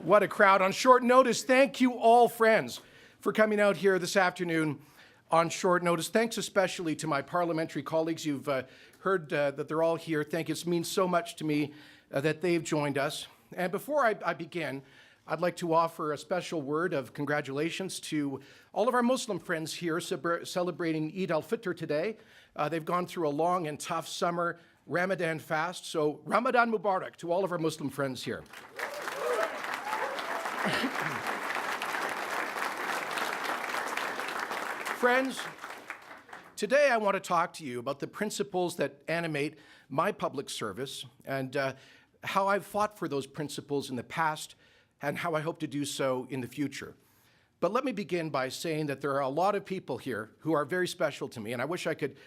What a crowd on short notice. Thank you all, friends, for coming out here this afternoon on short notice. Thanks especially to my parliamentary colleagues. You've heard that they're all here. Thank you. It means so much to me that they've joined us. And before I begin, I'd like to offer a special word of congratulations to all of our Muslim friends here celebrating Eid al-Fitr today. They've gone through a long and tough summer Ramadan fast, so Ramadan Mubarak to all of our Muslim friends here. Friends, today I want to talk to you about the principles that animate my public service and how I've fought for those principles in the past and how I hope to do so in the future. But let me begin by saying that there are a lot of people here who are very special to me, and I wish I could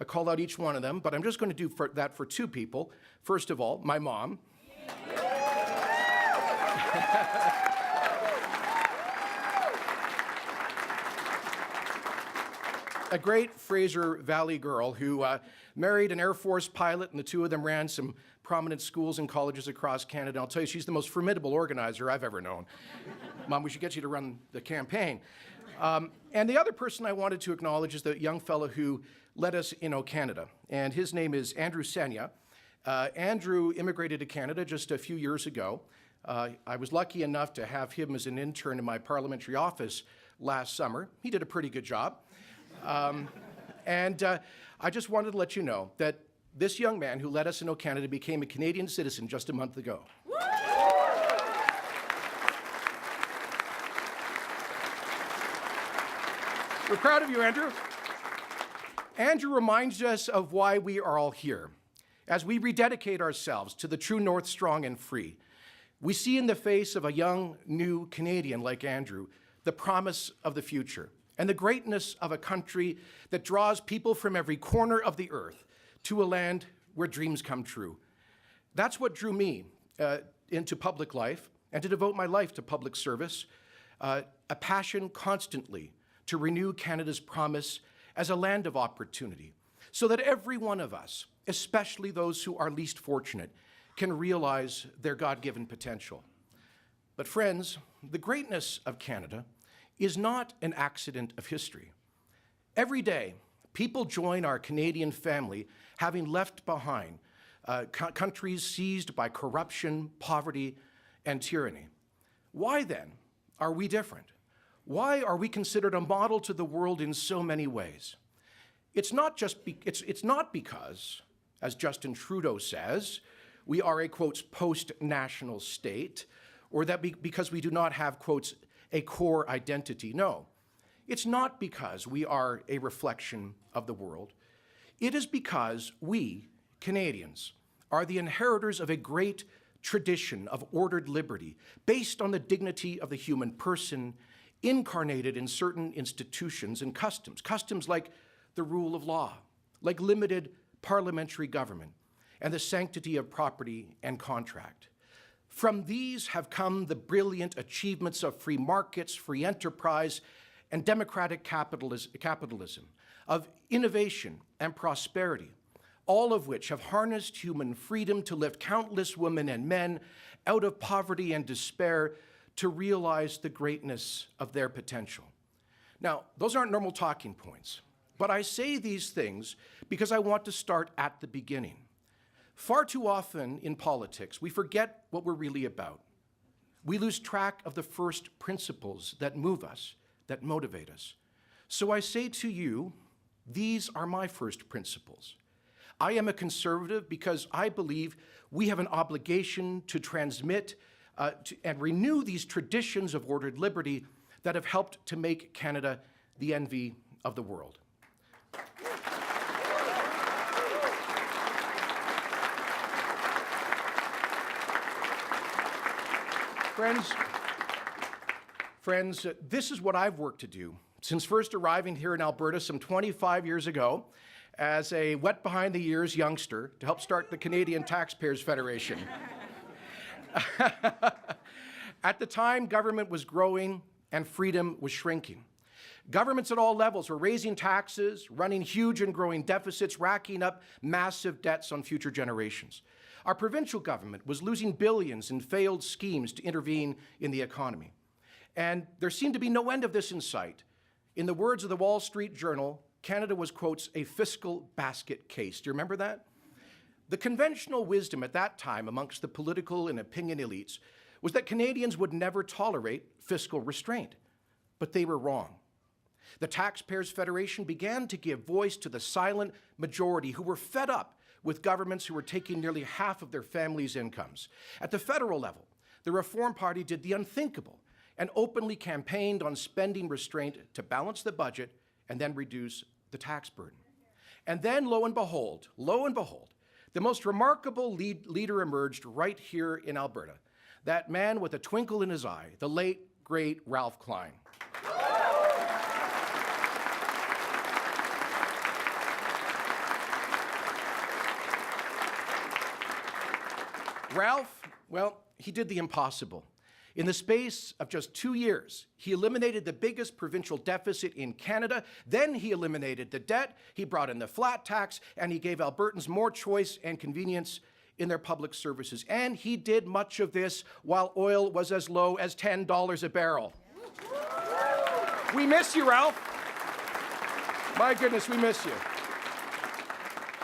call out each one of them, but I'm just going to do that for two people. First of all, my mom. A great Fraser Valley girl who married an Air Force pilot, and the two of them ran some prominent schools and colleges across Canada. I'll tell you, she's the most formidable organizer I've ever known. Mom, we should get you to run the campaign. And the other person I wanted to acknowledge is the young fellow who led us in Canada, and his name is Andrew Senya. Andrew immigrated to Canada just a few years ago. I was lucky enough to have him as an intern in my parliamentary office last summer. He did a pretty good job. I just wanted to let you know that this young man who led us in Canada became a Canadian citizen just a month ago. We're proud of you, Andrew. Andrew reminds us of why we are all here. As we rededicate ourselves to the true North strong and free, we see in the face of a young, new Canadian like Andrew the promise of the future and the greatness of a country that draws people from every corner of the earth to a land where dreams come true. That's what drew me into public life and to devote my life to public service, a passion constantly to renew Canada's promise as a land of opportunity, so that every one of us, especially those who are least fortunate, can realize their God-given potential. But friends, the greatness of Canada is not an accident of history. Every day, people join our Canadian family having left behind countries seized by corruption, poverty, and tyranny. Why then are we different? Why are we considered a model to the world in so many ways? It's not because, as Justin Trudeau says, we are a, quotes, post-national state, or that because we do not have, quotes, a core identity. No, it's not because we are a reflection of the world. It is because we, Canadians, are the inheritors of a great tradition of ordered liberty based on the dignity of the human person, incarnated in certain institutions and customs like the rule of law, like limited parliamentary government, and the sanctity of property and contract. From these have come the brilliant achievements of free markets, free enterprise, and democratic capitalism, of innovation and prosperity, all of which have harnessed human freedom to lift countless women and men out of poverty and despair to realize the greatness of their potential. Now, those aren't normal talking points, but I say these things because I want to start at the beginning. Far too often in politics, we forget what we're really about. We lose track of the first principles that move us, that motivate us. So I say to you, these are my first principles. I am a conservative because I believe we have an obligation to transmit and renew these traditions of ordered liberty that have helped to make Canada the envy of the world. Friends, this is what I've worked to do since first arriving here in Alberta some 25 years ago as a wet behind the ears youngster to help start the Canadian Taxpayers Federation. At the time, government was growing and freedom was shrinking. Governments at all levels were raising taxes, running huge and growing deficits, racking up massive debts on future generations. Our provincial government was losing billions in failed schemes to intervene in the economy. And there seemed to be no end of this in sight. In the words of the Wall Street Journal, Canada was, quotes, a fiscal basket case. Do you remember that? The conventional wisdom at that time amongst the political and opinion elites was that Canadians would never tolerate fiscal restraint. But they were wrong. The Taxpayers Federation began to give voice to the silent majority who were fed up with governments who were taking nearly half of their families' incomes. At the federal level, the Reform Party did the unthinkable and openly campaigned on spending restraint to balance the budget and then reduce the tax burden. And then, lo and behold, the most remarkable leader emerged right here in Alberta. That man with a twinkle in his eye, the late, great Ralph Klein. Ralph, well, he did the impossible. In the space of just 2 years, he eliminated the biggest provincial deficit in Canada, then he eliminated the debt, he brought in the flat tax, and he gave Albertans more choice and convenience in their public services. And he did much of this while oil was as low as $10 a barrel. We miss you, Ralph. My goodness, we miss you.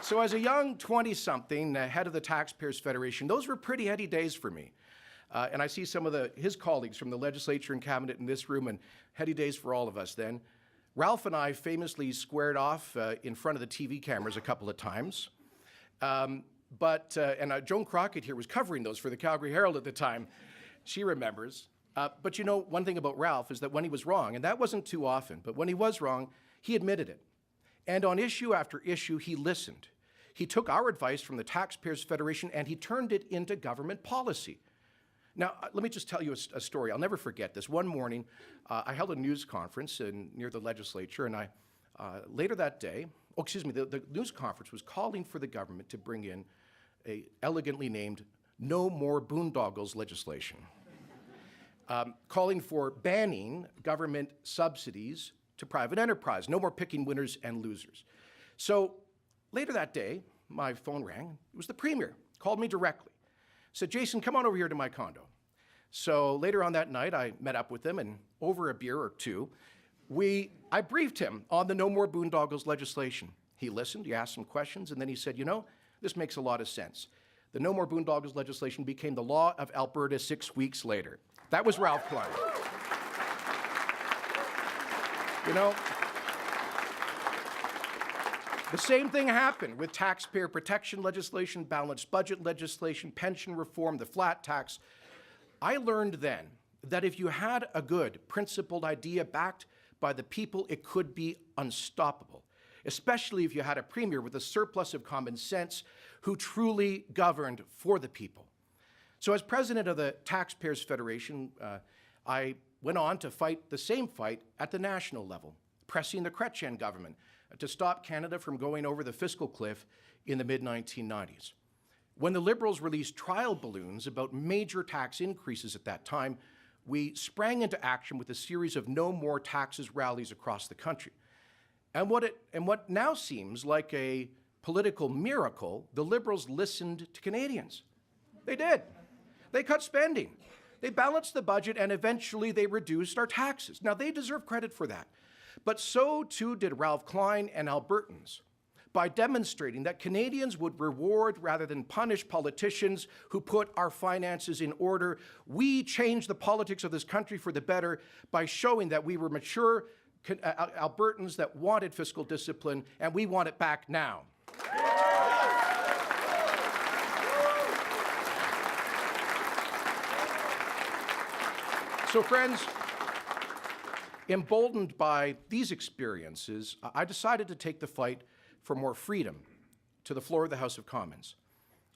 So as a young 20-something, head of the Taxpayers Federation, those were pretty heady days for me. And I see some of his colleagues from the legislature and cabinet in this room, and heady days for all of us then. Ralph and I famously squared off in front of the TV cameras a couple of times. Joan Crockett here was covering those for the Calgary Herald at the time. She remembers. But you know, one thing about Ralph is that when he was wrong, and that wasn't too often, but when he was wrong, he admitted it. And on issue after issue, he listened. He took our advice from the Taxpayers Federation and he turned it into government policy. Now, let me just tell you a story. I'll never forget this. One morning, I held a news conference near the legislature, and later that day, the news conference was calling for the government to bring in a elegantly named No More Boondoggles legislation, calling for banning government subsidies to private enterprise, no more picking winners and losers. So later that day, my phone rang. It was the Premier, called me directly. Said, Jason, come on over here to my condo. So later on that night, I met up with him, and over a beer or two, I briefed him on the No More Boondoggles legislation. He listened, he asked some questions, and then he said, you know, this makes a lot of sense. The No More Boondoggles legislation became the law of Alberta 6 weeks later. That was Ralph Klein. You know, the same thing happened with taxpayer protection legislation, balanced budget legislation, pension reform, the flat tax. I learned then that if you had a good, principled idea backed by the people, it could be unstoppable, especially if you had a premier with a surplus of common sense who truly governed for the people. So as president of the Taxpayers Federation, I went on to fight the same fight at the national level, pressing the Chrétien government to stop Canada from going over the fiscal cliff in the mid-1990s. When the Liberals released trial balloons about major tax increases at that time, we sprang into action with a series of no more taxes rallies across the country. And what now seems like a political miracle, the Liberals listened to Canadians. They did. They cut spending. They balanced the budget, and eventually they reduced our taxes. Now, they deserve credit for that. But so too did Ralph Klein and Albertans, by demonstrating that Canadians would reward rather than punish politicians who put our finances in order. We changed the politics of this country for the better by showing that we were mature Albertans that wanted fiscal discipline, and we want it back now. So friends, emboldened by these experiences, I decided to take the fight for more freedom to the floor of the House of Commons.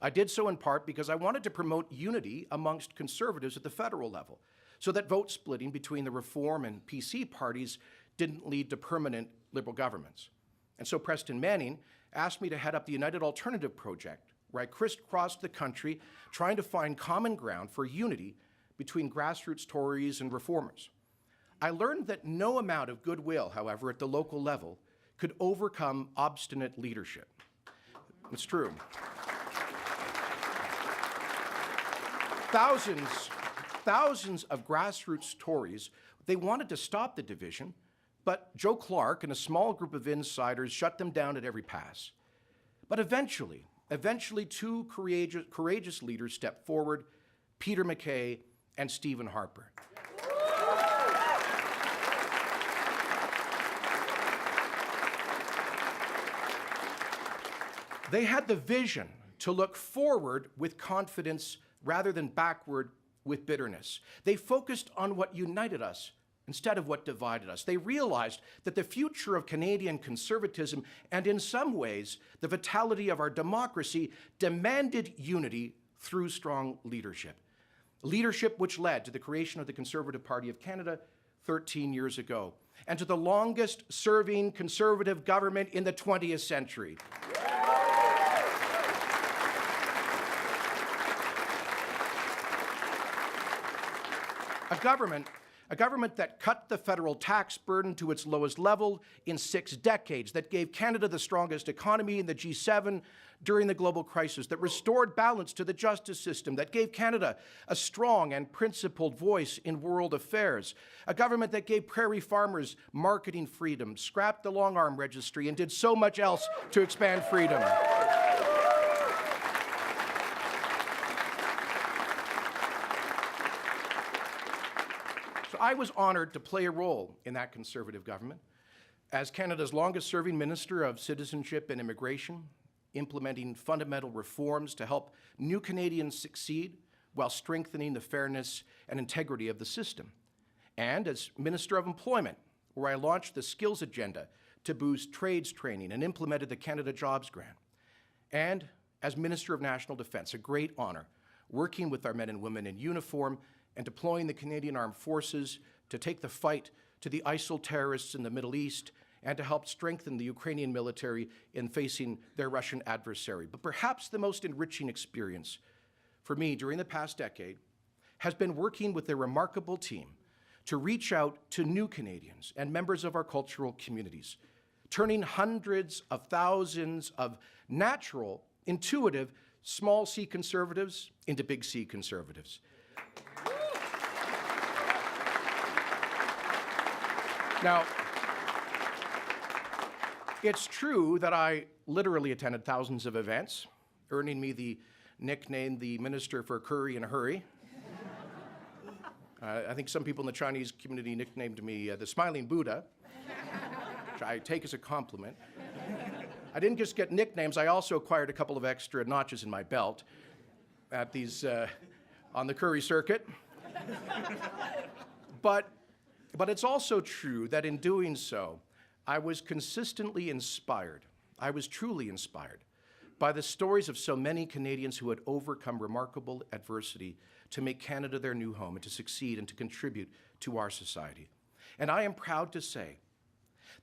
I did so in part because I wanted to promote unity amongst Conservatives at the federal level, so that vote splitting between the Reform and PC parties didn't lead to permanent Liberal governments. And so Preston Manning asked me to head up the United Alternative Project, where I crisscrossed the country trying to find common ground for unity between grassroots Tories and Reformers. I learned that no amount of goodwill, however, at the local level could overcome obstinate leadership. It's true. Thousands of grassroots Tories, they wanted to stop the division, but Joe Clark and a small group of insiders shut them down at every pass. But eventually, two courageous leaders stepped forward, Peter MacKay and Stephen Harper. They had the vision to look forward with confidence rather than backward with bitterness. They focused on what united us instead of what divided us. They realized that the future of Canadian conservatism, and in some ways, the vitality of our democracy, demanded unity through strong leadership. Leadership which led to the creation of the Conservative Party of Canada 13 years ago, and to the longest-serving Conservative government in the 20th century. A government that cut the federal tax burden to its lowest level in 6 decades, that gave Canada the strongest economy in the G7 during the global crisis, that restored balance to the justice system, that gave Canada a strong and principled voice in world affairs, a government that gave prairie farmers marketing freedom, scrapped the long-arm registry, and did so much else to expand freedom. I was honored to play a role in that Conservative government as Canada's longest-serving Minister of Citizenship and Immigration, implementing fundamental reforms to help new Canadians succeed while strengthening the fairness and integrity of the system. And as Minister of Employment, where I launched the skills agenda to boost trades training and implemented the Canada Jobs Grant. And as Minister of National Defence, a great honor, working with our men and women in uniform and deploying the Canadian Armed Forces to take the fight to the ISIL terrorists in the Middle East and to help strengthen the Ukrainian military in facing their Russian adversary. But perhaps the most enriching experience for me during the past decade has been working with a remarkable team to reach out to new Canadians and members of our cultural communities, turning hundreds of thousands of natural, intuitive, small C conservatives into big C conservatives. Now, it's true that I literally attended thousands of events, earning me the nickname the Minister for Curry in a Hurry. I think some people in the Chinese community nicknamed me the Smiling Buddha, which I take as a compliment. I didn't just get nicknames, I also acquired a couple of extra notches in my belt at these, on the Curry circuit. But it's also true that in doing so, I was consistently inspired. I was truly inspired by the stories of so many Canadians who had overcome remarkable adversity to make Canada their new home and to succeed and to contribute to our society. And I am proud to say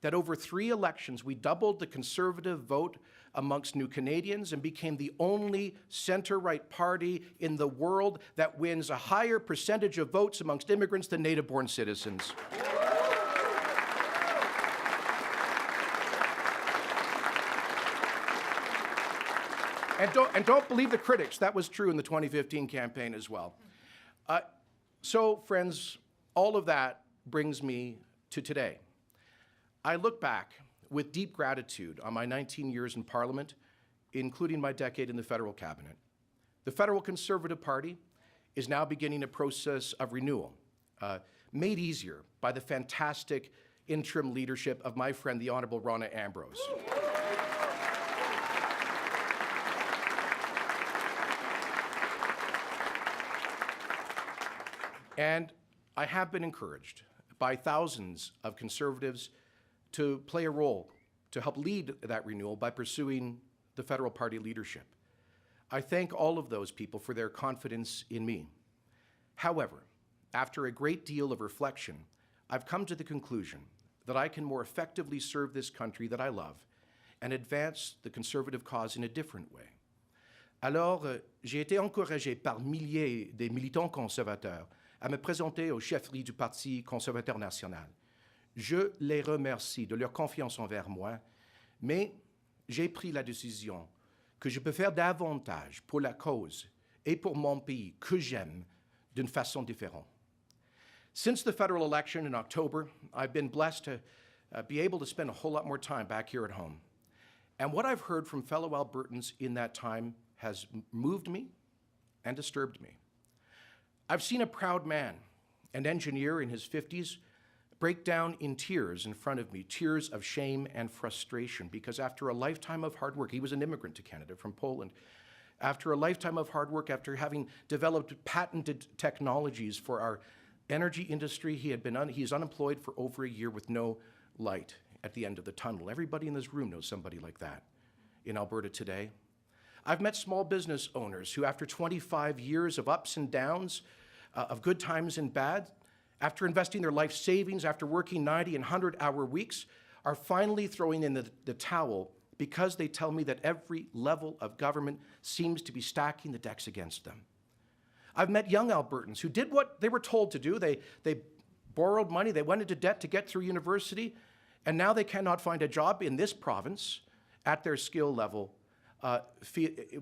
that over 3 elections, we doubled the Conservative vote amongst new Canadians and became the only center-right party in the world that wins a higher percentage of votes amongst immigrants than native-born citizens. And don't believe the critics. That was true in the 2015 campaign as well. So, friends, all of that brings me to today. I look back with deep gratitude on my 19 years in Parliament, including my decade in the federal cabinet. The Federal Conservative Party is now beginning a process of renewal, made easier by the fantastic interim leadership of my friend, the Honourable Rona Ambrose. And I have been encouraged by thousands of Conservatives to play a role to help lead that renewal by pursuing the federal party leadership. I thank all of those people for their confidence in me. However, after a great deal of reflection, I've come to the conclusion that I can more effectively serve this country that I love and advance the Conservative cause in a different way. Alors, j'ai été encouragé par milliers de militants conservateurs à me présenter aux chefferies du Parti conservateur national. Je les remercie de leur confiance envers moi, mais j'ai pris la décision que je peux faire davantage pour la cause et pour mon pays que j'aime d'une façon différente. Since the federal election in October, I've been blessed to be able to spend a whole lot more time back here at home. And what I've heard from fellow Albertans in that time has moved me and disturbed me. I've seen a proud man, an engineer in his 50s, break down in tears in front of me, tears of shame and frustration, because after a lifetime of hard work, he was an immigrant to Canada from Poland, after a lifetime of hard work, after having developed patented technologies for our energy industry, he's unemployed for over a year with no light at the end of the tunnel. Everybody in this room knows somebody like that in Alberta today. I've met small business owners who, after 25 years of ups and downs, of good times and bad, after investing their life savings, after working 90 and 100-hour weeks, are finally throwing in the towel because they tell me that every level of government seems to be stacking the decks against them. I've met young Albertans who did what they were told to do. They borrowed money, they went into debt to get through university, and now they cannot find a job in this province at their skill level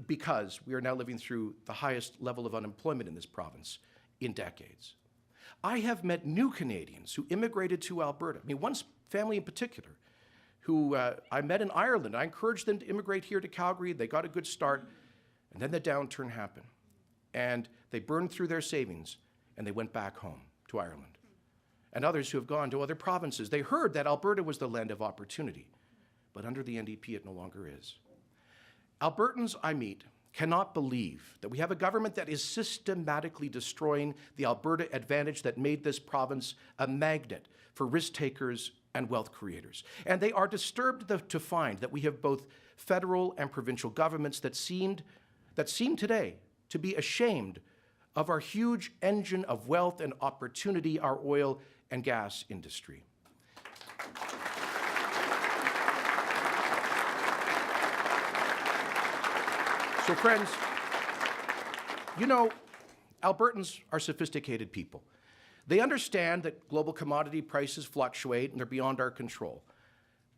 because we are now living through the highest level of unemployment in this province in decades. I have met new Canadians who immigrated to Alberta. I mean, one family in particular who I met in Ireland. I encouraged them to immigrate here to Calgary. They got a good start, and then the downturn happened. And they burned through their savings, and they went back home to Ireland. And others who have gone to other provinces, they heard that Alberta was the land of opportunity, but under the NDP it no longer is. Albertans I meet cannot believe that we have a government that is systematically destroying the Alberta advantage that made this province a magnet for risk takers and wealth creators. And they are disturbed to find that we have both federal and provincial governments that seem today to be ashamed of our huge engine of wealth and opportunity, our oil and gas industry. So friends, you know, Albertans are sophisticated people. They understand that global commodity prices fluctuate and they're beyond our control.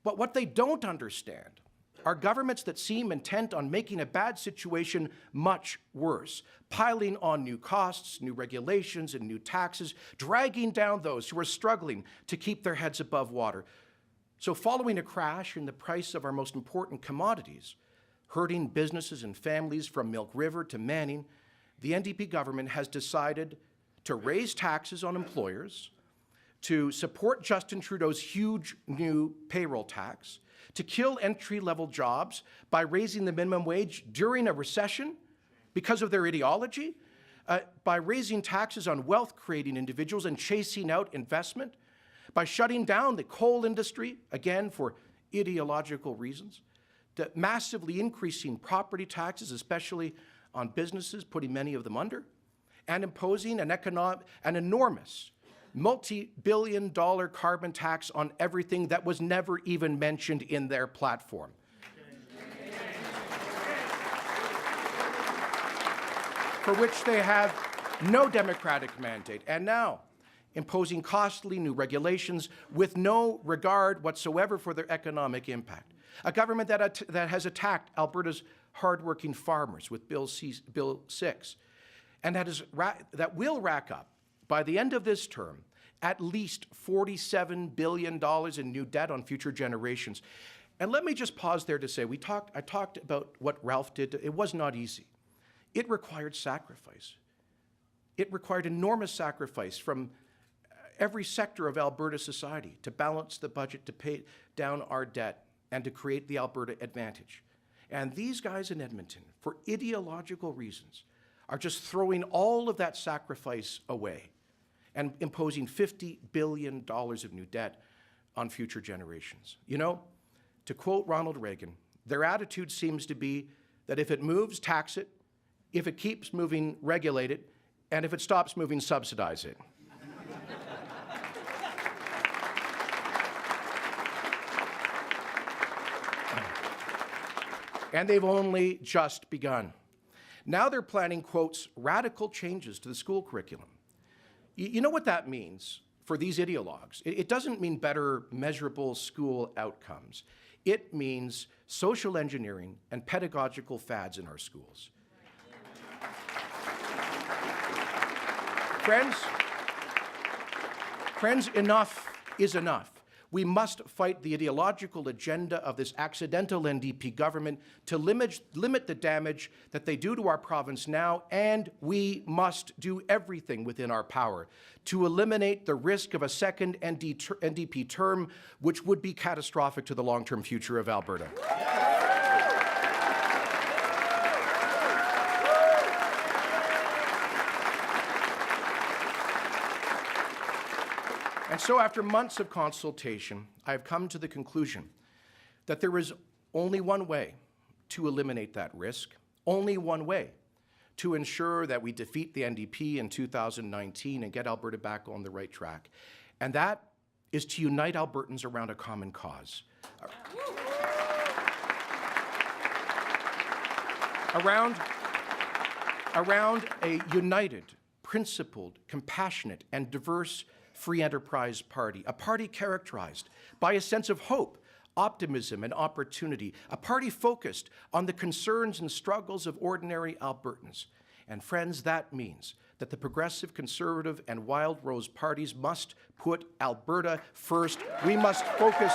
But what they don't understand are governments that seem intent on making a bad situation much worse, piling on new costs, new regulations, and new taxes, dragging down those who are struggling to keep their heads above water. So following a crash in the price of our most important commodities, hurting businesses and families from Milk River to Manning, the NDP government has decided to raise taxes on employers, to support Justin Trudeau's huge new payroll tax, to kill entry-level jobs by raising the minimum wage during a recession because of their ideology, by raising taxes on wealth-creating individuals and chasing out investment, by shutting down the coal industry, again for ideological reasons, to massively increasing property taxes, especially on businesses, putting many of them under, and imposing an enormous multi-billion-dollar carbon tax on everything that was never even mentioned in their platform. For which they have no democratic mandate. And now, imposing costly new regulations with no regard whatsoever for their economic impact. A government that has attacked Alberta's hardworking farmers with Bill 6, and that will rack up, by the end of this term, at least $47 billion in new debt on future generations. And let me just pause there to say, I talked about what Ralph did. It was not easy. It required sacrifice. It required enormous sacrifice from every sector of Alberta society to balance the budget, to pay down our debt, and to create the Alberta advantage. And these guys in Edmonton, for ideological reasons, are just throwing all of that sacrifice away and imposing $50 billion of new debt on future generations. You know, to quote Ronald Reagan, their attitude seems to be that if it moves, tax it, if it keeps moving, regulate it, and if it stops moving, subsidize it. And they've only just begun. Now they're planning, quotes, radical changes to the school curriculum. You know what that means for these ideologues? It doesn't mean better measurable school outcomes. It means social engineering and pedagogical fads in our schools. Friends, enough is enough. We must fight the ideological agenda of this accidental NDP government to limit the damage that they do to our province now, and we must do everything within our power to eliminate the risk of a second NDP term, which would be catastrophic to the long-term future of Alberta. And so after months of consultation, I have come to the conclusion that there is only one way to eliminate that risk, only one way to ensure that we defeat the NDP in 2019 and get Alberta back on the right track. And that is to unite Albertans around a common cause. Around a united, principled, compassionate, and diverse free enterprise party, a party characterized by a sense of hope, optimism, and opportunity, a party focused on the concerns and struggles of ordinary Albertans. And friends, that means that the Progressive, Conservative, and Wildrose parties must put Alberta first. We must focus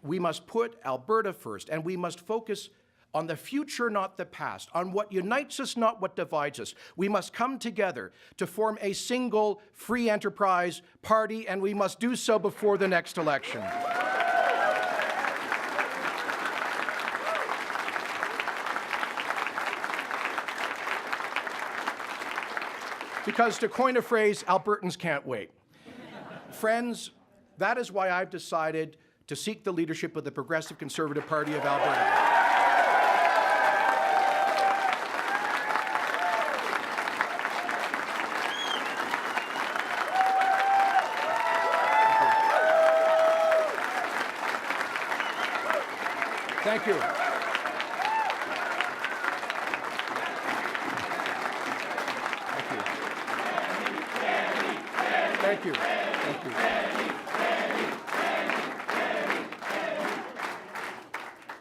we must put Alberta first, and we must focus on the future, not the past, on what unites us, not what divides us. We must come together to form a single free enterprise party, and we must do so before the next election. Because, to coin a phrase, Albertans can't wait. Friends, that is why I've decided to seek the leadership of the Progressive Conservative Party of Alberta. Thank you. Thank you. Thank you.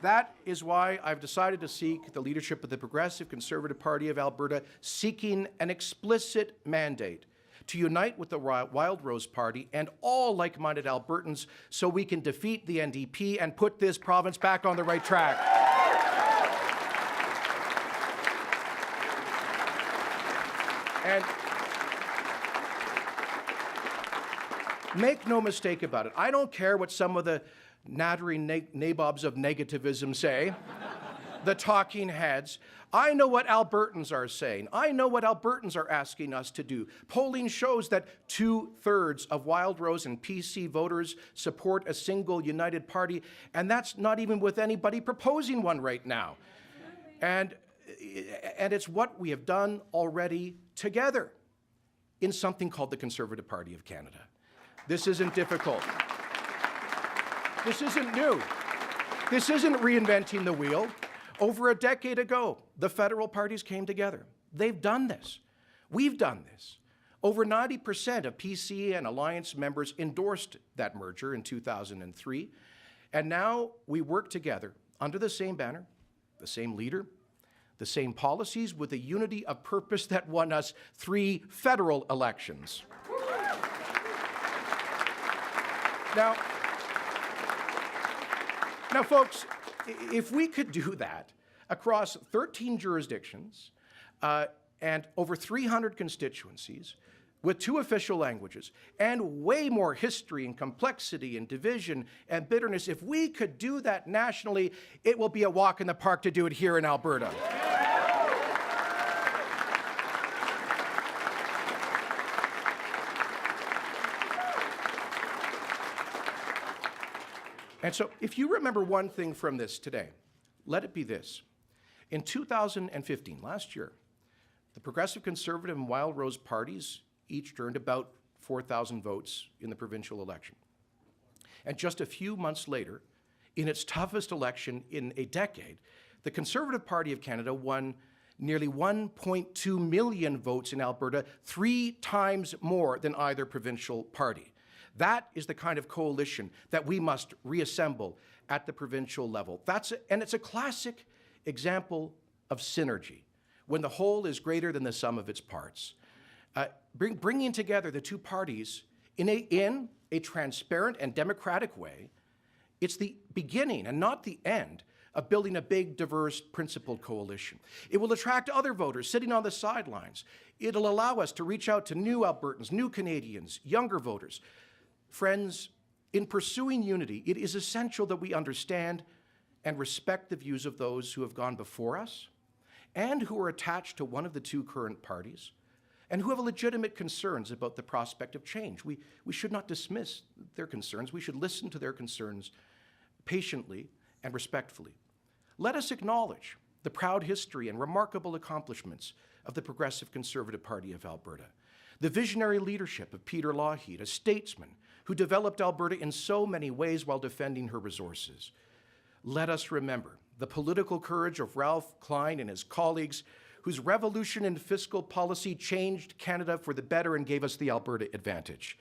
That is why I've decided to seek the leadership of the Progressive Conservative Party of Alberta, seeking an explicit mandate to unite with the Wildrose Party and all like-minded Albertans so we can defeat the NDP and put this province back on the right track. And make no mistake about it, I don't care what some of the nattering nabobs of negativism say, the talking heads. I know what Albertans are saying. I know what Albertans are asking us to do. Polling shows that 2/3 of Wildrose and PC voters support a single united party, and that's not even with anybody proposing one right now. And it's what we have done already together in something called the Conservative Party of Canada. This isn't difficult. This isn't new. This isn't reinventing the wheel. Over a decade ago, the federal parties came together. They've done this. We've done this. Over 90% of PC and Alliance members endorsed that merger in 2003. And now we work together under the same banner, the same leader, the same policies, with a unity of purpose that won us 3 federal elections. Now, folks, if we could do that across 13 jurisdictions and over 300 constituencies with 2 official languages and way more history and complexity and division and bitterness, if we could do that nationally, it will be a walk in the park to do it here in Alberta. And so if you remember one thing from this today, let it be this. In 2015, last year, the Progressive Conservative and Wildrose parties each earned about 4,000 votes in the provincial election. And just a few months later, in its toughest election in a decade, the Conservative Party of Canada won nearly 1.2 million votes in Alberta, 3 times more than either provincial party. That is the kind of coalition that we must reassemble at the provincial level. And it's a classic example of synergy, when the whole is greater than the sum of its parts. Bringing together the two parties in a transparent and democratic way, it's the beginning and not the end of building a big, diverse, principled coalition. It will attract other voters sitting on the sidelines. It'll allow us to reach out to new Albertans, new Canadians, younger voters. Friends, in pursuing unity, it is essential that we understand and respect the views of those who have gone before us and who are attached to one of the two current parties and who have legitimate concerns about the prospect of change. We should not dismiss their concerns. We should listen to their concerns patiently and respectfully. Let us acknowledge the proud history and remarkable accomplishments of the Progressive Conservative Party of Alberta, the visionary leadership of Peter Lougheed, a statesman who developed Alberta in so many ways while defending her resources. Let us remember the political courage of Ralph Klein and his colleagues, whose revolution in fiscal policy changed Canada for the better and gave us the Alberta advantage.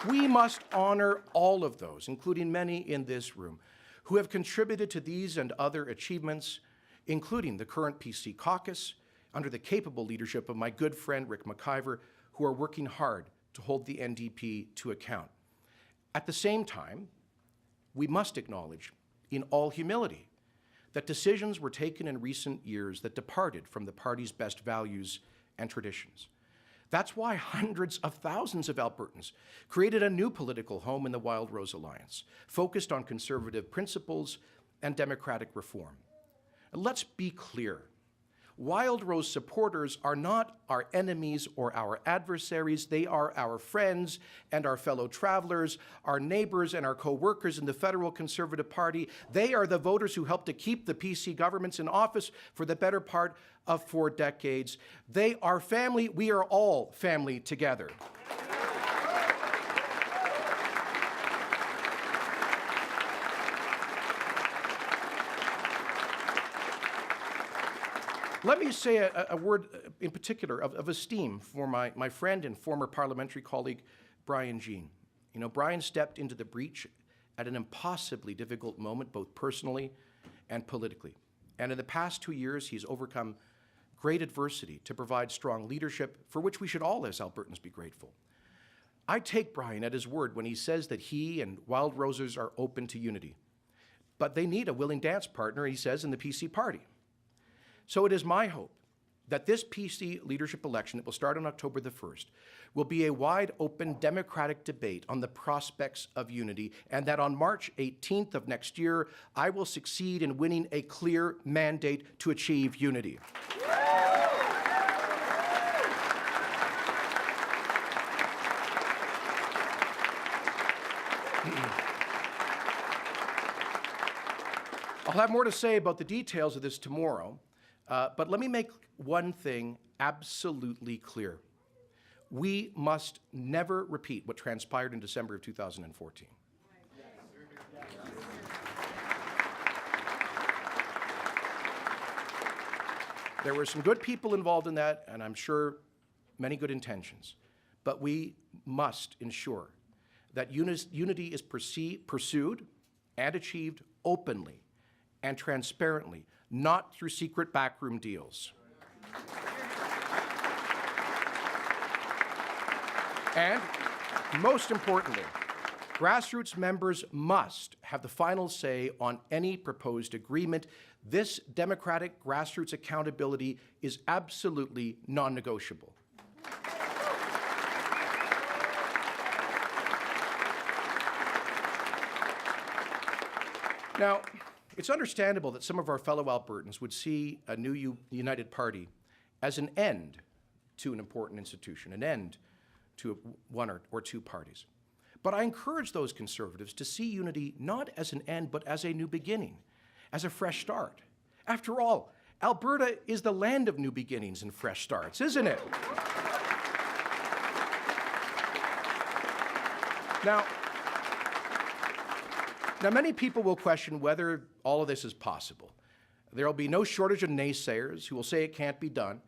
We must honor all of those, including many in this room, who have contributed to these and other achievements, including the current PC caucus, under the capable leadership of my good friend Rick McIver, who are working hard to hold the NDP to account. At the same time, we must acknowledge, in all humility, that decisions were taken in recent years that departed from the party's best values and traditions. That's why hundreds of thousands of Albertans created a new political home in the Wildrose Alliance, focused on conservative principles and democratic reform. Let's be clear. Wildrose supporters are not our enemies or our adversaries. They are our friends and our fellow travelers, our neighbors and our co-workers in the federal Conservative Party. They are the voters who helped to keep the PC governments in office for the better part of 4 decades. They are family. We are all family together. Let me say a word in particular of esteem for my friend and former parliamentary colleague, Brian Jean. You know, Brian stepped into the breach at an impossibly difficult moment, both personally and politically. And in the past 2 years, he's overcome great adversity to provide strong leadership, for which we should all as Albertans be grateful. I take Brian at his word when he says that he and Wildrosers are open to unity. But they need a willing dance partner, he says, in the PC party. So it is my hope that this PC leadership election that will start on October the 1st will be a wide open democratic debate on the prospects of unity, and that on March 18th of next year, I will succeed in winning a clear mandate to achieve unity. I'll have more to say about the details of this tomorrow. But let me make one thing absolutely clear. We must never repeat what transpired in December of 2014. There were some good people involved in that, and I'm sure many good intentions. But we must ensure that unity is pursued and achieved openly and transparently, not through secret backroom deals. And most importantly, grassroots members must have the final say on any proposed agreement. This democratic grassroots accountability is absolutely non-negotiable. Now, it's understandable that some of our fellow Albertans would see a new united party as an end to an important institution, an end to one or two parties. But I encourage those Conservatives to see unity not as an end, but as a new beginning, as a fresh start. After all, Alberta is the land of new beginnings and fresh starts, isn't it? Now, many people will question whether all of this is possible. There will be no shortage of naysayers who will say it can't be done.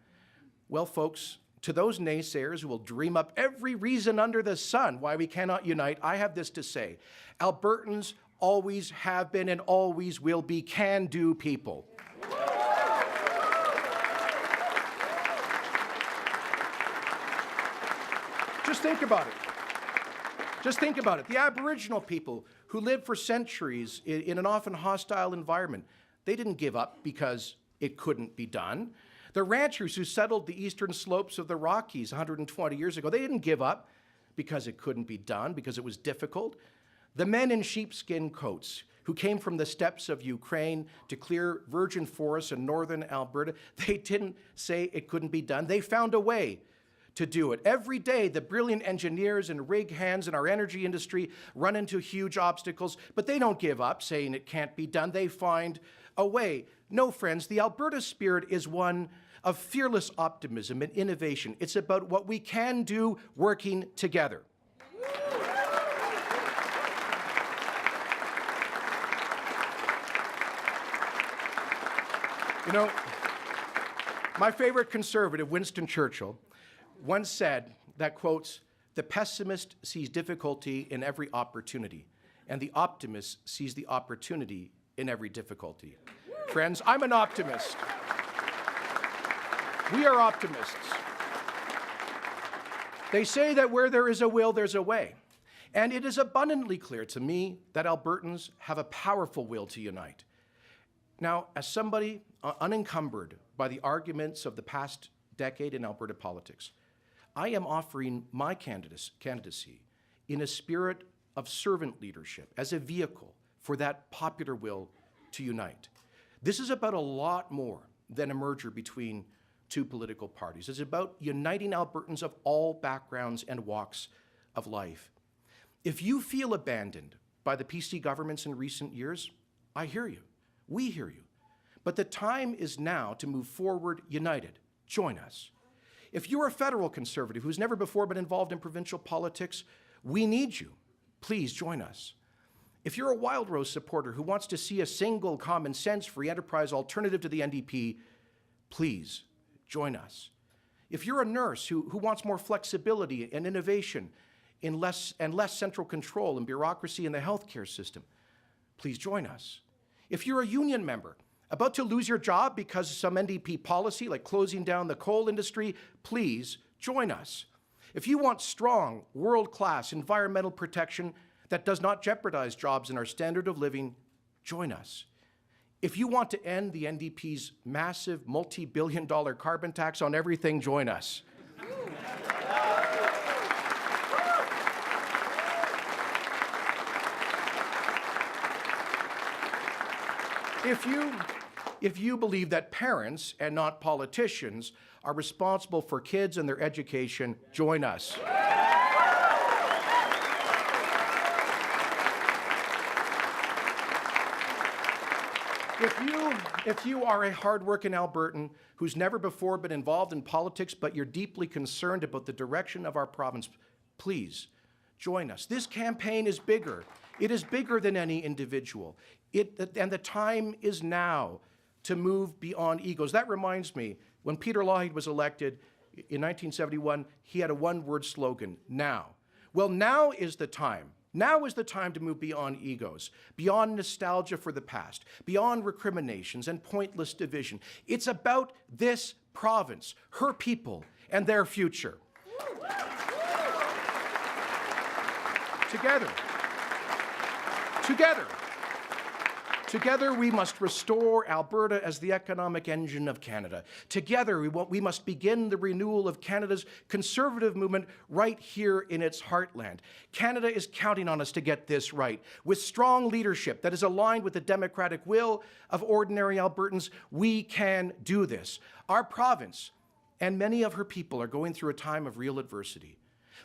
Well, folks, to those naysayers who will dream up every reason under the sun why we cannot unite, I have this to say. Albertans always have been and always will be can-do people. Just think about it. Just think about it. The Aboriginal people who lived for centuries in an often hostile environment, they didn't give up because it couldn't be done. The ranchers who settled the eastern slopes of the Rockies 120 years ago, they didn't give up because it couldn't be done, because it was difficult. The men in sheepskin coats who came from the steppes of Ukraine to clear virgin forests in northern Alberta, they didn't say it couldn't be done. They found a way to do it. Every day, the brilliant engineers and rig hands in our energy industry run into huge obstacles, but they don't give up saying it can't be done. They find a way. No, friends, the Alberta spirit is one of fearless optimism and innovation. It's about what we can do working together. You know, my favorite conservative, Winston Churchill, once said that, quotes, "The pessimist sees difficulty in every opportunity, and the optimist sees the opportunity in every difficulty." Friends, I'm an optimist. We are optimists. They say that where there is a will, there's a way. And it is abundantly clear to me that Albertans have a powerful will to unite. Now, as somebody unencumbered by the arguments of the past decade in Alberta politics, I am offering my candidacy in a spirit of servant leadership as a vehicle for that popular will to unite. This is about a lot more than a merger between two political parties. It's about uniting Albertans of all backgrounds and walks of life. If you feel abandoned by the PC governments in recent years, I hear you. We hear you. But the time is now to move forward united. Join us. If you're a federal conservative who's never before been involved in provincial politics, we need you. Please join us. If you're a Wildrose supporter who wants to see a single common sense free enterprise alternative to the NDP, please join us. If you're a nurse who wants more flexibility and innovation and less central control and bureaucracy in the healthcare system, please join us. If you're a union member about to lose your job because of some NDP policy like closing down the coal industry, please join us. If you want strong, world-class environmental protection that does not jeopardize jobs and our standard of living, join us. If you want to end the NDP's massive multi-billion-dollar carbon tax on everything, join us. If you believe that parents and not politicians are responsible for kids and their education, join us. If you are a hardworking Albertan who's never before been involved in politics, but you're deeply concerned about the direction of our province, please join us. This campaign is bigger. It is bigger than any individual. And the time is now to move beyond egos. That reminds me, when Peter Lougheed was elected in 1971, he had a one-word slogan, now. Well, now is the time. Now is the time to move beyond egos, beyond nostalgia for the past, beyond recriminations and pointless division. It's about this province, her people, and their future. Together, we must restore Alberta as the economic engine of Canada. Together, we must begin the renewal of Canada's conservative movement right here in its heartland. Canada is counting on us to get this right. With strong leadership that is aligned with the democratic will of ordinary Albertans, we can do this. Our province and many of her people are going through a time of real adversity.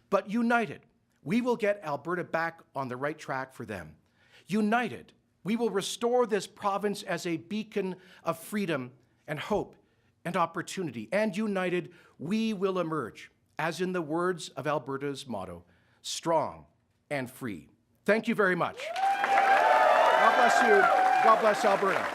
But united, we will get Alberta back on the right track for them. United, we will restore this province as a beacon of freedom and hope and opportunity. And united, we will emerge, as in the words of Alberta's motto, strong and free. Thank you very much. God bless you. God bless Alberta.